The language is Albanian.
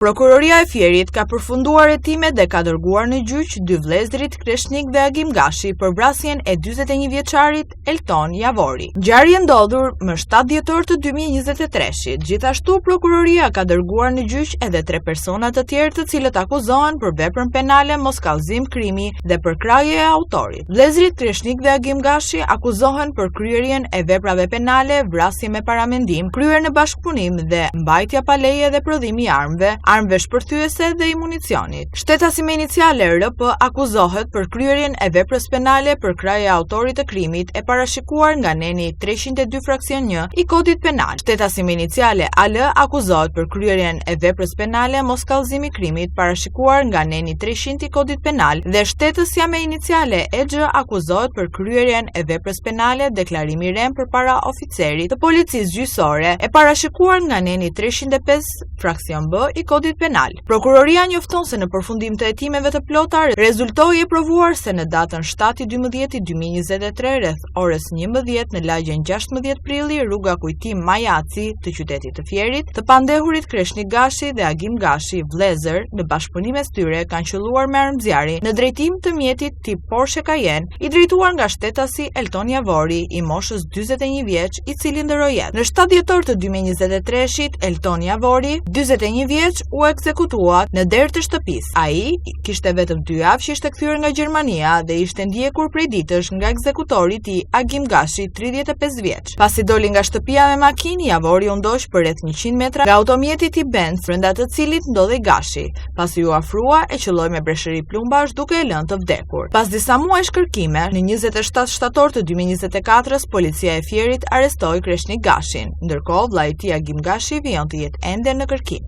Prokuroria e Fierit ka përfunduar hetimet dhe ka dërguar në gjyq dy vëllezërit Kreshnik dhe Agim Gashi për vrasjen e 41 vjeçarit Elton Javori. Ngjarje ndodhur më 7 dhjetor të 2023-shit. Gjithashtu prokuroria ka dërguar në gjyq edhe 3 persona të tjerë të cilët akuzohen për veprën penale moskallëzim krimi dhe për krahje e autorit. Vëllezërit Kreshnik dhe Agim Gashi akuzohen për kryerjen e veprave penale, vrasje me paramendim, kryer në bashkëpunim dhe mbajtja pa leje dhe prodhimi i armëve shpërthyese dhe i municionit. Shtetasi me iniciale RP akuzohet për kryerjen e veprës penale për krahje e autorit të krimit e parashikuar nga neni 302 fraksion 1 i kodit penal. Shtetasi me iniciale AL akuzohet për kryerjen e veprës penale moskallëzimi krimit parashikuar nga neni 300 i kodit penal dhe shtetësja me iniciale EG akuzohet për kryerjen e veprës penale deklarimi rem përpara oficerit të policisë gjyqësore e parashikuar nga neni 305 fraksion B i kodit penal. Prokuroria njofton se në përfundim të hetimeve të plota rezultoi e provuar se në datën 7/12/2023 rreth orës 11 në lagjen 16 prilli rruga Kujtim Majaci të qytetit të Fierit, të pandehurit Kreshnik Gashi dhe Agim Gashi vëllezër në bashkëpunim mes tyre kanë qelluar me armëzjarri në drejtim të mjetit tip Porsche Cayenne i drejtuar nga shtetasi Elton Javori i moshës 41 vjeç i cili ndëroi jetë. Në 7 dhjetor të 2023-shit Elton Javori 41 vjeç u ekzekutua në derë të shtëpisë. Ai kishte vetëm 2 javë që ishte kthyer nga Gjermania dhe ishte ndjekur prej ditësh nga ekzekutori i tij Agim Gashi 35 vjeç. Pasi doli nga shtëpia me makinë, Javori u ndoq për rreth 100 metra nga automjeti i Benz, brenda të cilit ndodhej Gashi. Pasi u afrua e qelloi me breshëri plumbash duke e lënë të vdekur. Pas disa muajsh kërkime, në 27 shtator të 2024-s, policia e Fierit arrestoi Kreshnik Gashin. Ndërkohë, vllai i tij Agim Gashi vijon të jetë ende në kërkim.